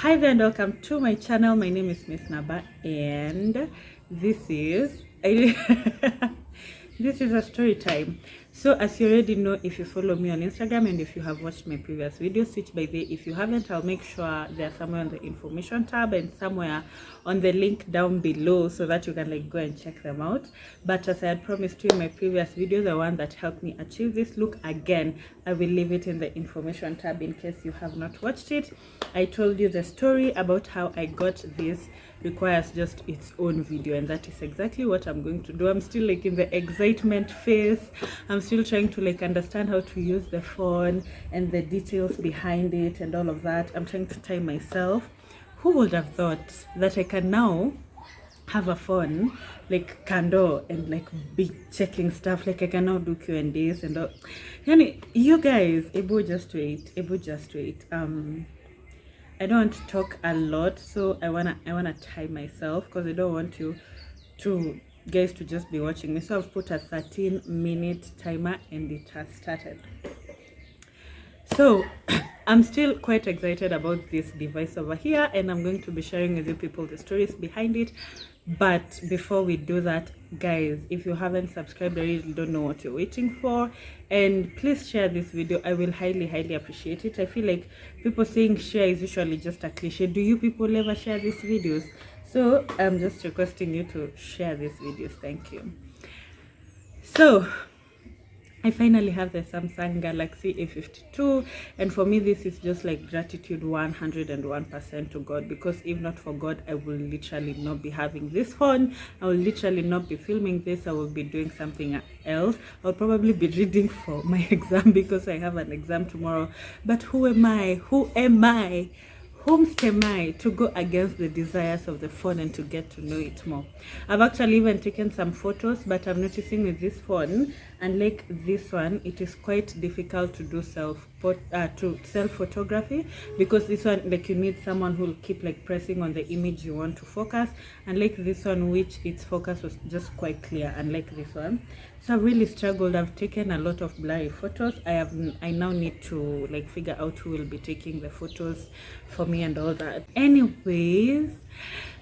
Hi there and welcome to my channel. My name is Miss Naba and this is this is a story time. So as you already know, if you follow me on Instagram and if you have watched my previous videos, which by the way, if you haven't, I'll make sure they're somewhere on the information tab and somewhere on the link down below so that you can go and check them out. But as I had promised you in my previous video, the one that helped me achieve this look, again, I will leave it in the information tab in case you have not watched it. I told you the story about how I got this requires just its own video, and that is exactly what I'm going to do. I'm still in the excitement phase. I'm still trying to understand how to use the phone and the details behind it and all of that. I'm trying to time myself. Who would have thought that I can now have a phone like Kando and be checking stuff, I can now do Q&As and all. Yani, you guys, able just wait. I don't want to talk a lot, so I wanna time myself because I don't want you to guys to just be watching me. So I've put a 13-minute timer and it has started. So I'm still quite excited about this device over here, and I'm going to be sharing with you people the stories behind it. But before we do that, guys, if you haven't subscribed, I really don't know what you're waiting for, and please share this video. I will highly appreciate it. I feel like people saying share is usually just a cliche. Do you people ever share these videos? So I'm just requesting you to share these videos. Thank you. So I finally have the Samsung Galaxy A52, and for me this is just gratitude 101% to God, because if not for God, I will literally not be having this phone. I will literally not be filming this. I will be doing something else. I'll probably be reading for my exam because I have an exam tomorrow. But who am I to go against the desires of the phone and to get to know it more? I've actually even taken some photos, but I'm noticing with this phone, unlike this one, it is quite difficult to do self photography, because this one you need someone who will keep pressing on the image you want to focus, unlike this one which its focus was just quite clear, unlike this one. So I've really struggled. I've taken a lot of blurry photos. I now need to figure out who will be taking the photos for me and all that. Anyways,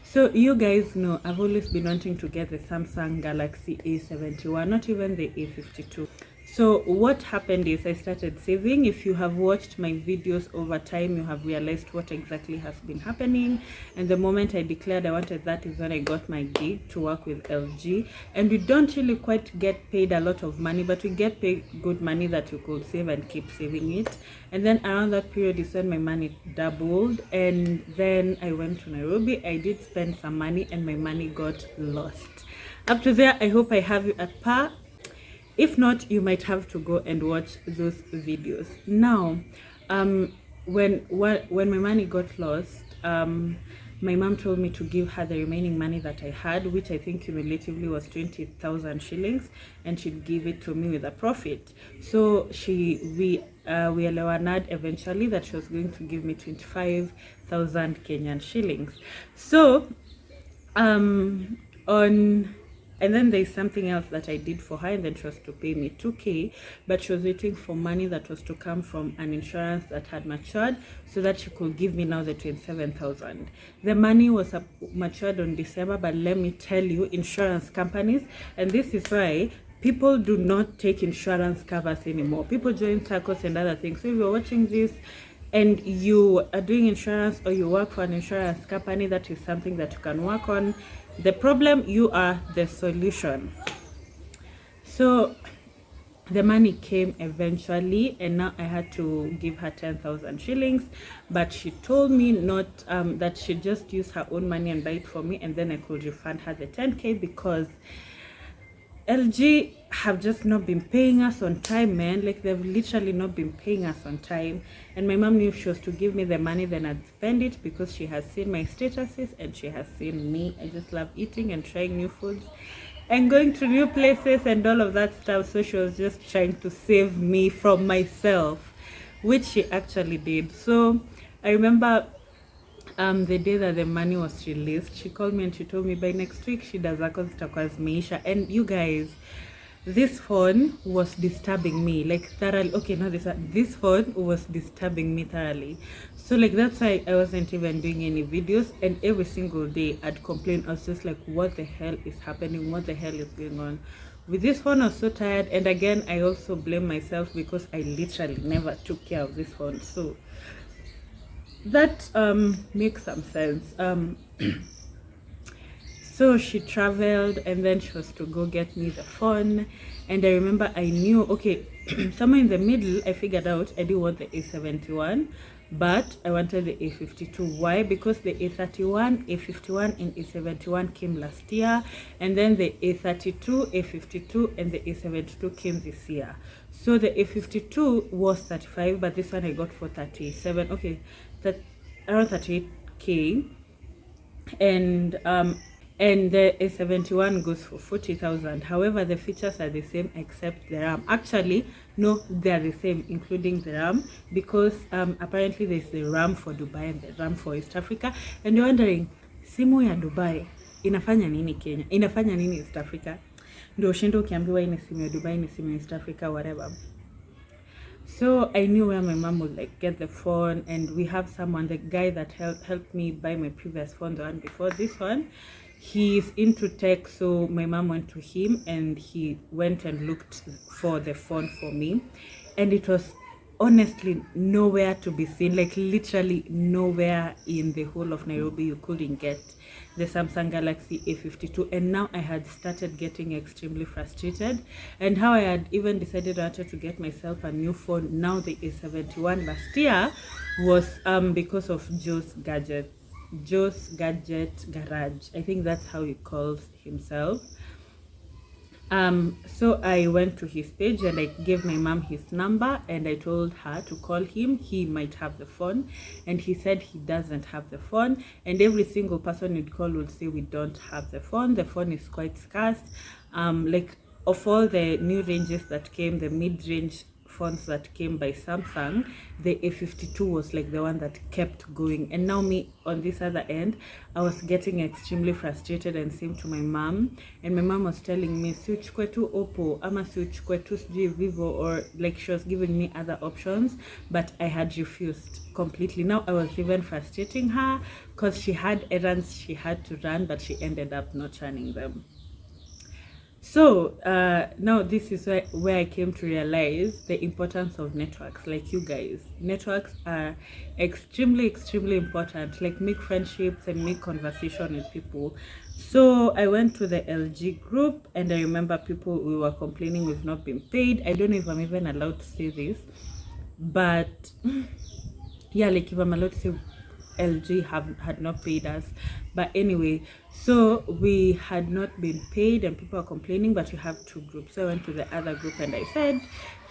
so you guys know I've always been wanting to get the Samsung Galaxy A71, not even the A52. So what happened is I started saving. If you have watched my videos over time, you have realized what exactly has been happening. And the moment I declared I wanted that is when I got my gig to work with LG. And we don't really quite get paid a lot of money, but we get paid good money that you could save and keep saving it. And then around that period is when my money doubled. And then I went to Nairobi. I did spend some money and my money got lost. Up to there, I hope I have you at par. If not, you might have to go and watch those videos. Now, when my money got lost, my mom told me to give her the remaining money that I had, which I think cumulatively was 20,000 shillings, and she'd give it to me with a profit. So we allowed eventually that she was going to give me 25,000 Kenyan shillings. So and then there's something else that I did for her, and then she was to pay me 2K, but she was waiting for money that was to come from an insurance that had matured so that she could give me now the 27,000. The money was matured on December, but let me tell you, insurance companies, and this is why people do not take insurance covers anymore. People join circles and other things. So if you're watching this and you are doing insurance, or you work for an insurance company, that is something that you can work on. The problem, you are the solution. So the money came eventually, and now I had to give her 10,000 shillings, but she told me not that she just use her own money and buy it for me, and then I could refund her the 10K, because LG have just not been paying us on time, man. They've literally not been paying us on time. And my mom knew if she was to give me the money, then I'd spend it, because she has seen my statuses and she has seen me. I just love eating and trying new foods and going to new places and all of that stuff. So she was just trying to save me from myself, which she actually did. So I remember the day that the money was released, she called me and she told me by next week she does zako zitakuwa zimeisha. And you guys, this phone was disturbing me like thoroughly. Okay, no, this phone was disturbing me thoroughly. So like that's why I wasn't even doing any videos, and every single day I'd complain. I was just like, what the hell is happening? What the hell is going on with this phone? I was so tired. And again, I also blame myself because I literally never took care of this phone. So that makes some sense. So she traveled, and then she was to go get me the phone. And I remember I knew, okay, somewhere in the middle, I figured out I didn't want the A71, but I wanted the A52. Why? Because the A31, A51, and A71 came last year, and then the A32, A52, and the A72 came this year. So the A52 was 35, but this one I got for 37. Okay, that around 38k, and the A71 goes for 40,000. However, the features are the same except the RAM. Actually, no, they are the same, including the RAM, because apparently there's the RAM for Dubai and the RAM for East Africa. And you're wondering, simu ya Dubai inafanya nini Kenya? Inafanya nini East Africa? Ndio ushinde ukiambiwa ni simu ya Dubai, ni simu ya East Africa, whatever. So I knew where my mom would like get the phone, and we have someone, the guy that helped me buy my previous phone, the one before this one. He's into tech, so my mom went to him and he went and looked for the phone for me, and it was honestly nowhere to be seen. Like literally nowhere in the whole of Nairobi you couldn't get the Samsung Galaxy A52. And now I had started getting extremely frustrated, and how I had even decided I wanted to get myself a new phone, now the A71 last year, was because of Joe's Gadget Garage. I think that's how he calls himself. So I went to his page and I gave my mom his number, and I told her to call him. He might have the phone, and he said he doesn't have the phone, and every single person you'd call would say we don't have the phone. The phone is quite scarce. Like of all the new ranges that came, the mid-range phones that came by Samsung, the A52 was like the one that kept going. And now me on this other end, I was getting extremely frustrated, and same to my mom. And my mom was telling me, si uchukue tu Oppo, ama si uchukue tu sijui Vivo, or like she was giving me other options, but I had refused completely. Now I was even frustrating her because she had errands she had to run, but she ended up not running them. So now this is where I came to realize the importance of networks. Like you guys, networks are extremely important. Like make friendships and make conversation with people. So I went to the LG group, and I remember we were complaining we've not been paid. I don't know if I'm even allowed to say this, but yeah, like if I'm allowed to say LG had not paid us. But anyway, so we had not been paid and people are complaining, but we have two groups. So I went to the other group and I said,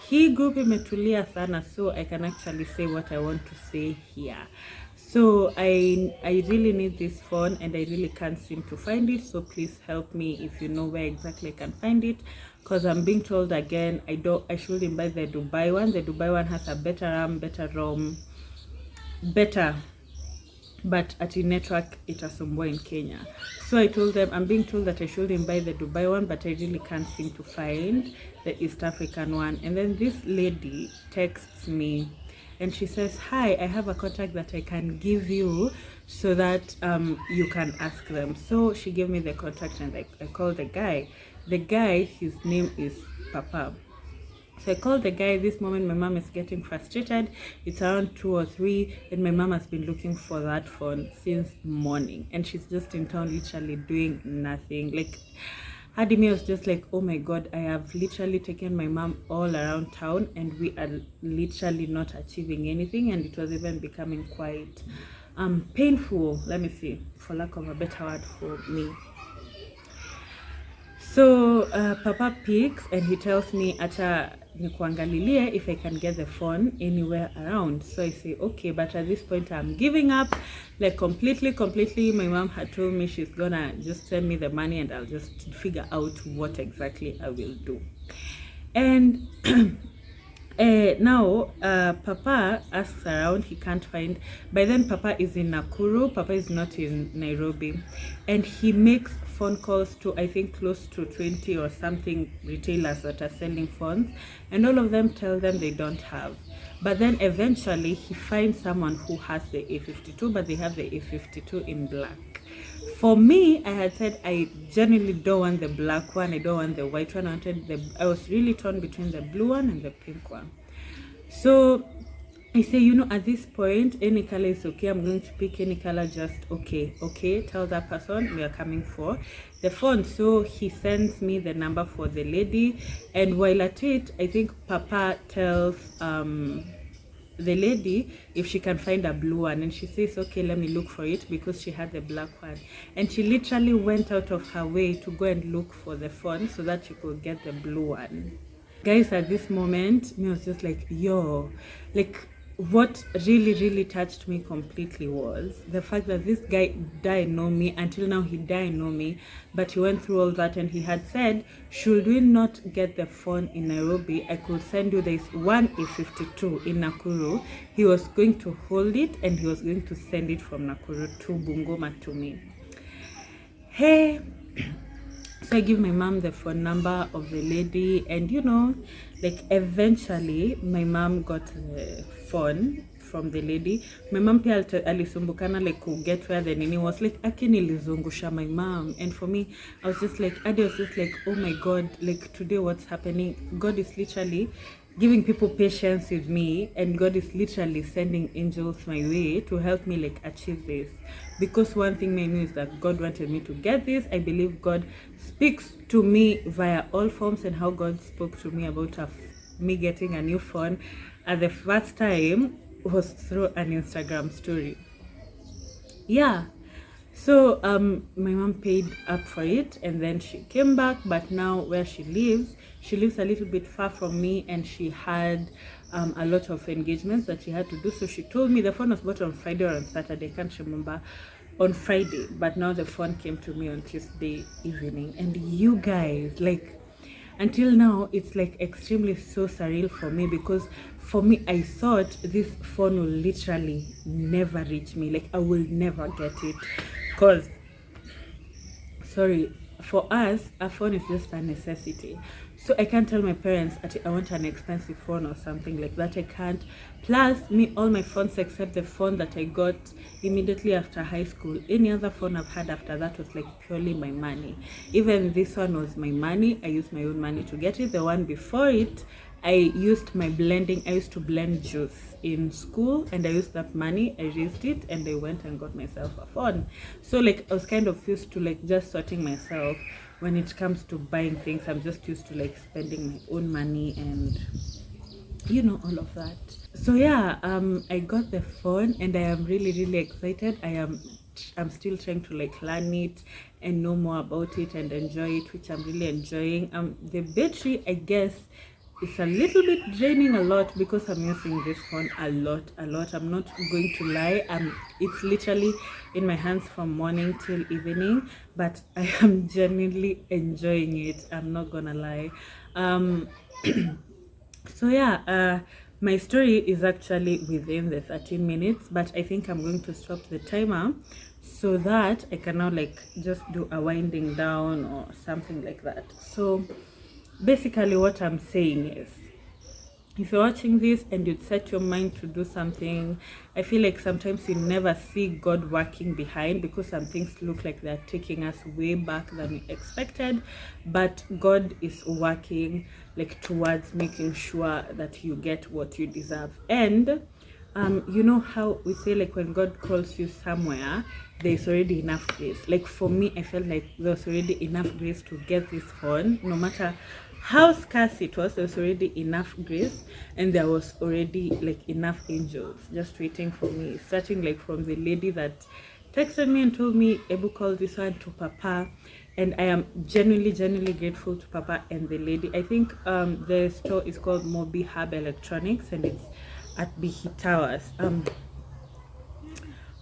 hii group imetulia sana, so I can actually say what I want to say here. So I really need this phone and I really can't seem to find it, so please help me if you know where exactly I can find it, because I'm being told again I shouldn't buy the Dubai one. The Dubai one has a better RAM, better ROM, better, but at the network itasumbua in Kenya. So I told them I'm being told that I shouldn't buy the Dubai one, but I really can't seem to find the East African one. And then this lady texts me and she says, hi, I have a contact that I can give you so that you can ask them. So she gave me the contact and I called the guy. The guy, his name is Papa. So I called the guy. This moment my mom is getting frustrated. It's around 2 or 3 and my mom has been looking for that phone since morning, and she's just in town literally doing nothing. Like Hadimi was just like, oh my god, I have literally taken my mom all around town and we are literally not achieving anything, and it was even becoming quite painful, let me see, for lack of a better word for me. So Papa picks and he tells me acha nikuangalilie if I can get the phone anywhere around. So I say okay, but at this point I'm giving up, like completely. My mom had told me she's gonna just send me the money and I'll just figure out what exactly I will do. And Now, Papa asks around, he can't find. By then, Papa is in Nakuru, Papa is not in Nairobi. And he makes phone calls to, I think, close to 20 or something retailers that are selling phones. And all of them tell them they don't have. But then eventually, he finds someone who has the A52, but they have the A52 in black. For me, I had said I genuinely don't want the black one, I don't want the white one. I was really torn between the blue one and the pink one. So I say, you know, at this point, any color is okay. I'm going to pick any color, just okay. Tell that person we are coming for the phone. So he sends me the number for the lady, and while at it, I think Papa tells the lady if she can find a blue one, and she says, okay, let me look for it, because she had the black one. And she literally went out of her way to go and look for the phone so that she could get the blue one. Guys, at this moment, me was just like, yo, like, what really touched me completely was the fact that this guy didn't know me. Until now, he didn't know me, but he went through all that, and he had said, should we not get the phone in Nairobi, I could send you this one A52 in Nakuru. He was going to hold it, and he was going to send it from Nakuru to Bungoma to me. Hey, so I give my mom the phone number of the lady, and you know, like, eventually my mom got the phone from the lady. My mom pia alisumbukana like to get where the nini was, like akinilizungusha my mom. And for me, I was just like, Adi was just like, oh my God, like today what's happening? God is literally giving people patience with me, and God is literally sending angels my way to help me like achieve this. Because one thing I knew is that God wanted me to get this. I believe God speaks to me via all forms, and how God spoke to me about me getting a new phone at the first time was through an Instagram story. Yeah. So my mom paid up for it, and then she came back. But now where she lives a little bit far from me, and she had a lot of engagements that she had to do. So she told me the phone was bought on Friday or on Saturday, I can't remember, on Friday, but now the phone came to me on Tuesday evening. And you guys, like, until now, it's like extremely so surreal for me, because for me, I thought this phone will literally never reach me. Like, I will never get it, because, sorry, for us, a phone is just a necessity. So I can't tell my parents I want an expensive phone or something like that. I can't. Plus, me, all my phones except the phone that I got immediately after high school, any other phone I've had after that was like purely my money. Even this one was my money. I used my own money to get it. The one before it, I used my blending. I used to blend juice in school, and I used that money. I raised it, and I went and got myself a phone. So like, I was kind of used to like just sorting myself. When it comes to buying things, I'm just used to like spending my own money, and you know, all of that. So yeah, I got the phone, and I am really excited. I'm still trying to like learn it and know more about it and enjoy it, which I'm really enjoying. The battery, I guess, it's a little bit draining a lot, because I'm using this phone a lot. I'm not going to lie. It's literally in my hands from morning till evening, but I am genuinely enjoying it. I'm not gonna lie. So yeah, my story is actually within the 13 minutes, but I think I'm going to stop the timer so that I can now like just do a winding down or something like that. So basically what I'm saying is, if you're watching this and you'd set your mind to do something, I feel like sometimes you never see God working behind, because some things look like they're taking us way back than we expected, but God is working like towards making sure that you get what you deserve. And you know how we say, like, when God calls you somewhere, there's already enough grace. Like for me, I felt like there's already enough grace to get this phone. No matter how scarce it was, there's already enough grace, and there was already like enough angels just waiting for me, starting like from the lady that texted me and told me, Ebu, call this one, to Papa. And I am genuinely grateful to Papa and the lady. I think the store is called Mobi Hub Electronics, and it's at Bihi Towers.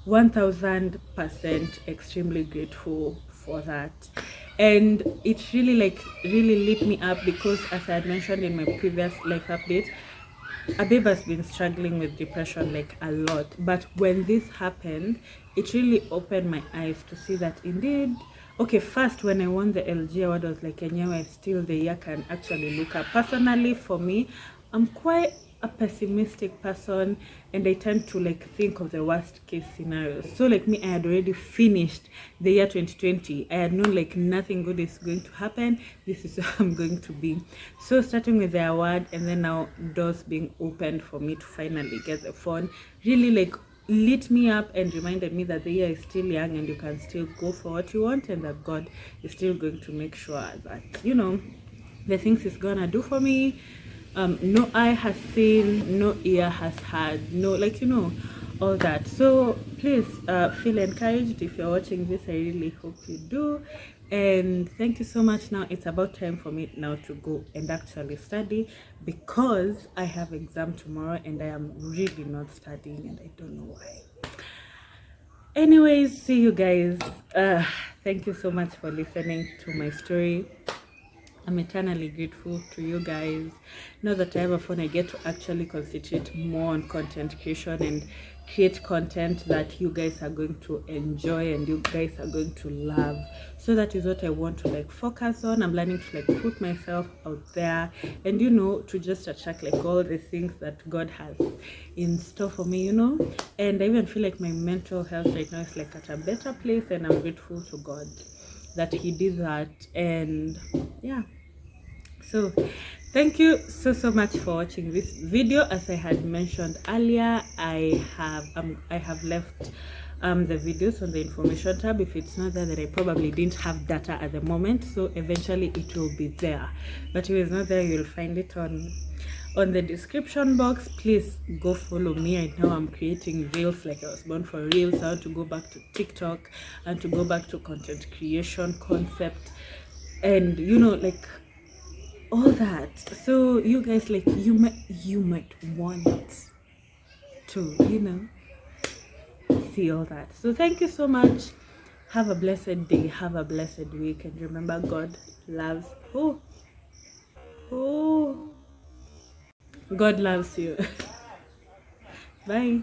1000% extremely grateful for that. And it really lit me up, because as I had mentioned in my previous life update, Abib has been struggling with depression like a lot, but when this happened, it really opened my eyes to see that indeed, okay, first when I won the LG award, I was like, Enyewe, still the year can actually look up. Personally, for me, I'm quite a pessimistic person, and I tend to like think of the worst case scenarios. So like me, I had already finished the year 2020. I had known like nothing good is going to happen. This is how I'm going to be. So starting with the award, and then now doors being opened for me to finally get the phone, really like lit me up and reminded me that the year is still young and you can still go for what you want, and that God is still going to make sure that, you know, the things he's gonna do for me, no eye has seen, no ear has heard, no, like, you know, all that. So please feel encouraged. If you're watching this, I really hope you do. And thank you so much. Now it's about time for me now to go and actually study, because I have exam tomorrow and I am really not studying, and I don't know why. Anyways, see you guys. Thank you so much for listening to my story. I'm eternally grateful to you guys. Now that I have a phone, I get to actually concentrate more on content creation and create content that you guys are going to enjoy and you guys are going to love. So that is what I want to like focus on. I'm learning to like put myself out there, and you know, to just attract like all the things that God has in store for me, you know. And I even feel like my mental health right now is like at a better place, and I'm grateful to God that he did that. And yeah, so thank you so much for watching this video. As I had mentioned earlier, I have left the videos on the information tab. If it's not there, then I probably didn't have data at the moment, so eventually it will be there. But if it's not there, you'll find it on the description box. Please go follow me. Right now I'm creating reels, like I was born for reels. I want to go back to TikTok and to go back to content creation concept, and you know, like all that. So you guys, like, you might want to, you know, see all that. So thank you so much. Have a blessed day, have a blessed week, and remember, God loves God loves you. Bye.